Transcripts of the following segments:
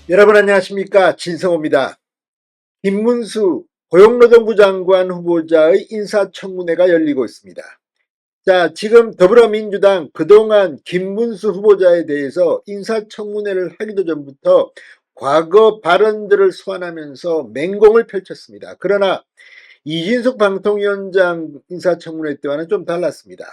여러분 안녕하십니까, 진성호입니다. 김문수 고용노동부 장관 후보자의 인사청문회가 열리고 있습니다. 자, 지금 더불어민주당 그동안 김문수 후보자에 대해서 인사청문회를 하기도 전부터 과거 발언들을 소환하면서 맹공을 펼쳤습니다. 그러나 이진숙 방통위원장 인사청문회 때와는 좀 달랐습니다.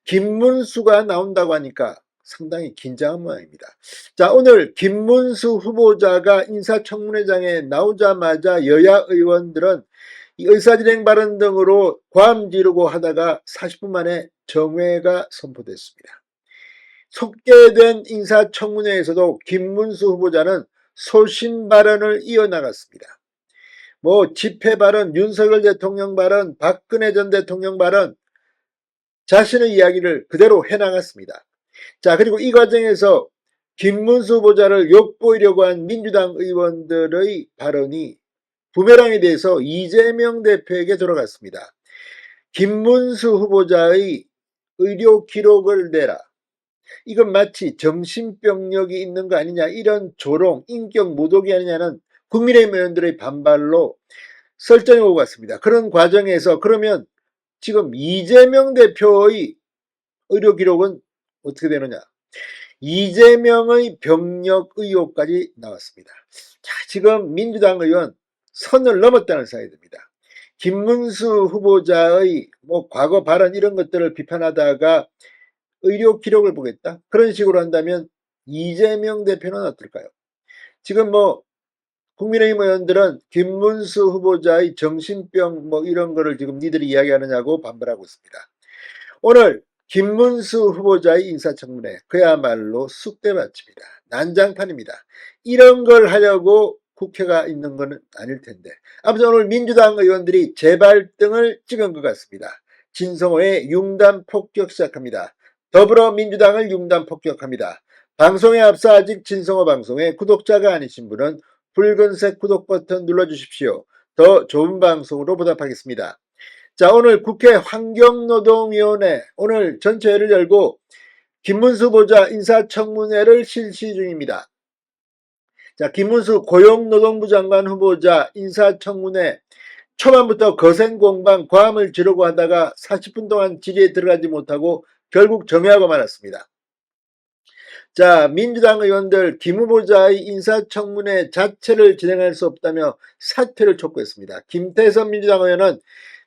김문수가 나온다고 하니까 상당히 긴장한 모양입니다. 자, 오늘 김문수 후보자가 인사청문회장에 나오자마자 여야 의원들은 이 의사진행 발언 등으로 고함 지르고 하다가 40분 만에 정회가 선포됐습니다. 속개된 인사청문회에서도 김문수 후보자는 소신 발언을 이어나갔습니다. 집회 발언, 윤석열 대통령 발언, 박근혜 전 대통령 발언, 자신의 이야기를 그대로 해나갔습니다. 자, 그리고 이 과정에서 김문수 후보자를 욕보이려고 한 민주당 의원들의 발언이 부메랑에 대해서 이재명 대표에게 돌아갔습니다. 김문수 후보자의 의료 기록을 내라. 이건 마치 정신병력이 있는 거 아니냐, 이런 조롱, 인격 모독이 아니냐는 국민의힘 의원들의 반발로 설전이 오고 갔습니다. 그런 과정에서 그러면 지금 이재명 대표의 의료 기록은 어떻게 되느냐? 이재명의 병력 의혹까지 나왔습니다. 자, 지금 민주당 의원 선을 넘었다는 생각이 듭니다. 김문수 후보자의 과거 발언 이런 것들을 비판하다가 의료 기록을 보겠다, 그런 식으로 한다면 이재명 대표는 어떨까요? 지금 국민의힘 의원들은 김문수 후보자의 정신병 이런 거를 지금 니들이 이야기하느냐고 반발하고 있습니다. 오늘 김문수 후보자의 인사청문회 그야말로 쑥대밭입니다. 난장판입니다. 이런 걸 하려고 국회가 있는 건 아닐 텐데. 아무튼 오늘 민주당 의원들이 재발등을 찍은 것 같습니다. 진성호의 융단 폭격 시작합니다. 더불어민주당을 융단 폭격합니다. 방송에 앞서 아직 진성호 방송에 구독자가 아니신 분은 붉은색 구독 버튼 눌러주십시오. 더 좋은 방송으로 보답하겠습니다. 자, 오늘 국회 환경노동위원회 오늘 전체회를 열고 김문수 후보자 인사청문회를 실시 중입니다. 자, 김문수 고용노동부 장관 후보자 인사청문회 초반부터 거센 공방 고함을 지르고 하다가 40분 동안 질의에 들어가지 못하고 결국 정회하고 말았습니다. 자, 민주당 의원들 김 후보자의 인사청문회 자체를 진행할 수 없다며 사퇴를 촉구했습니다. 김태선 민주당 의원은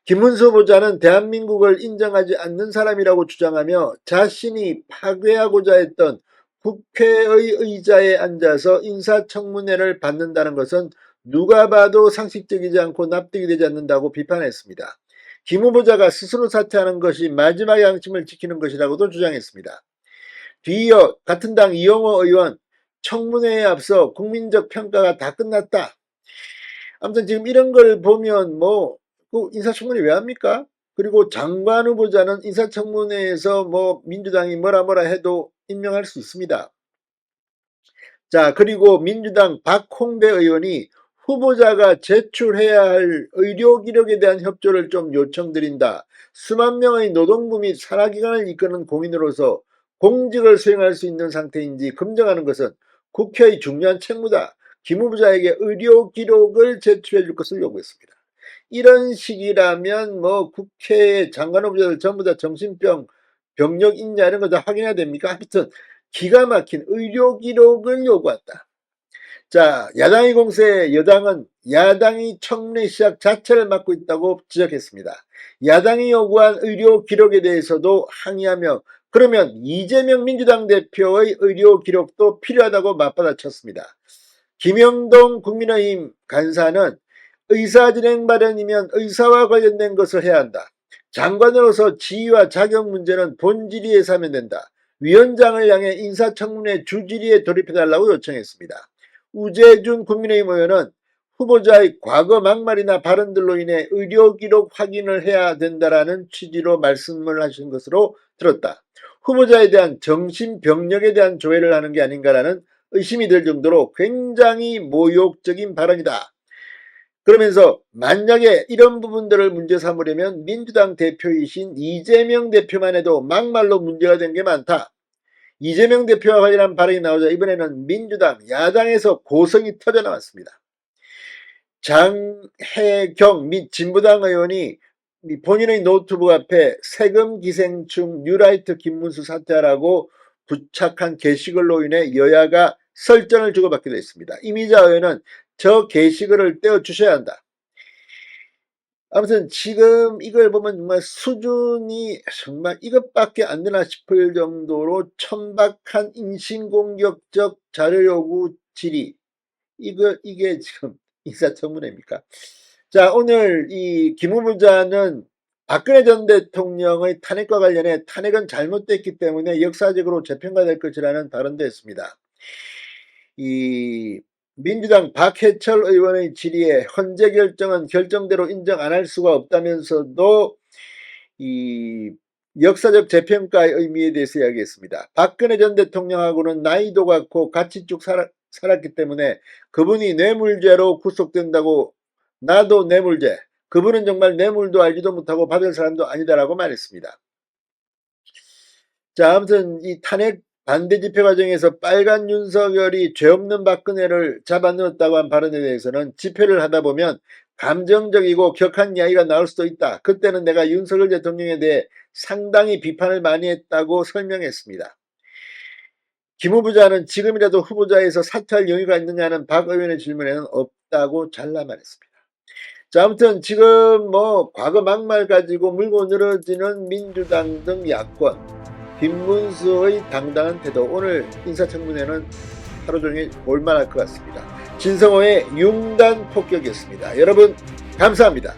김문수 후보자는 대한민국을 인정하지 않는 사람이라고 주장하며 자신이 파괴하고자 했던 국회의 의자에 앉아서 인사청문회를 받는다는 것은 누가 봐도 상식적이지 않고 납득이 되지 않는다고 비판했습니다. 김 후보자가 스스로 사퇴하는 것이 마지막 양심을 지키는 것이라고도 주장했습니다. 뒤이어 같은 당 이용호 의원 청문회에 앞서 국민적 평가가 다 끝났다. 아무튼 지금 이런 걸 보면 인사청문회 왜 합니까? 그리고 장관 후보자는 인사청문회에서 민주당이 뭐라 해도 임명할 수 있습니다. 자, 그리고 민주당 박홍배 의원이 후보자가 제출해야 할 의료 기록에 대한 협조를 좀 요청드린다. 수만 명의 노동부 및 산하기관을 이끄는 공인으로서 공직을 수행할 수 있는 상태인지 검증하는 것은 국회의 중요한 책무다. 김 후보자에게 의료 기록을 제출해 줄 것을 요구했습니다. 이런 식이라면 국회 장관 후보자들 전부 다 정신병, 병력 있냐 이런 거 다 확인해야 됩니까? 아무튼 기가 막힌 의료 기록을 요구한다. 자, 야당의 공세에 여당은 야당이 청문회 시작 자체를 맡고 있다고 지적했습니다. 야당이 요구한 의료 기록에 대해서도 항의하며 그러면 이재명 민주당 대표의 의료 기록도 필요하다고 맞받아쳤습니다. 김영동 국민의힘 간사는 의사진행 발언이면 의사와 관련된 것을 해야 한다. 장관으로서 지위와 자격 문제는 본질의에서 하면 된다. 위원장을 향해 인사청문회 주질의에 돌입해달라고 요청했습니다. 우재준 국민의힘 의원은 후보자의 과거 막말이나 발언들로 인해 의료기록 확인을 해야 된다라는 취지로 말씀을 하신 것으로 들었다. 후보자에 대한 정신병력에 대한 조회를 하는 게 아닌가라는 의심이 들 정도로 굉장히 모욕적인 발언이다. 그러면서 만약에 이런 부분들을 문제 삼으려면 민주당 대표이신 이재명 대표만 해도 막말로 문제가 된 게 많다. 이재명 대표와 관련한 발언이 나오자 이번에는 민주당 야당에서 고성이 터져나왔습니다. 장혜경 및 진보당 의원이 본인의 노트북 앞에 세금 기생충 뉴라이트 김문수 사퇴하라고 부착한 게시글로 인해 여야가 설전을 주고받기도 했습니다. 이미자 의원은 저 게시글을 떼어주셔야 한다. 아무튼 지금 이걸 보면 정말 수준이 정말 이것밖에 안 되나 싶을 정도로 천박한 인신공격적 자료요구 질의, 이게 지금 인사청문회입니까? 자, 오늘 이 김 후보자는 박근혜 전 대통령의 탄핵과 관련해 탄핵은 잘못됐기 때문에 역사적으로 재평가될 것이라는 발언도 했습니다. 이 민주당 박해철 의원의 질의에 헌재 결정은 결정대로 인정 안 할 수가 없다면서도 이 역사적 재평가의 의미에 대해서 이야기했습니다. 박근혜 전 대통령하고는 나이도 같고 같이 쭉 살았기 때문에 그분이 뇌물죄로 구속된다고 나도 뇌물죄, 그분은 정말 뇌물도 알지도 못하고 받을 사람도 아니다라고 말했습니다. 자, 아무튼 이 탄핵 반대 집회 과정에서 빨간 윤석열이 죄 없는 박근혜를 잡아넣었다고 한 발언에 대해서는 집회를 하다 보면 감정적이고 격한 이야기가 나올 수도 있다. 그때는 내가 윤석열 대통령에 대해 상당히 비판을 많이 했다고 설명했습니다. 김 후보자는 지금이라도 후보자에서 사퇴할 용의가 있느냐는 박 의원의 질문에는 없다고 잘라 말했습니다. 자, 아무튼 지금 과거 막말 가지고 물고 늘어지는 민주당 등 야권, 김문수의 당당한 태도, 오늘 인사청문회는 하루 종일 볼만할 것 같습니다. 진성호의 융단 폭격이었습니다. 여러분 감사합니다.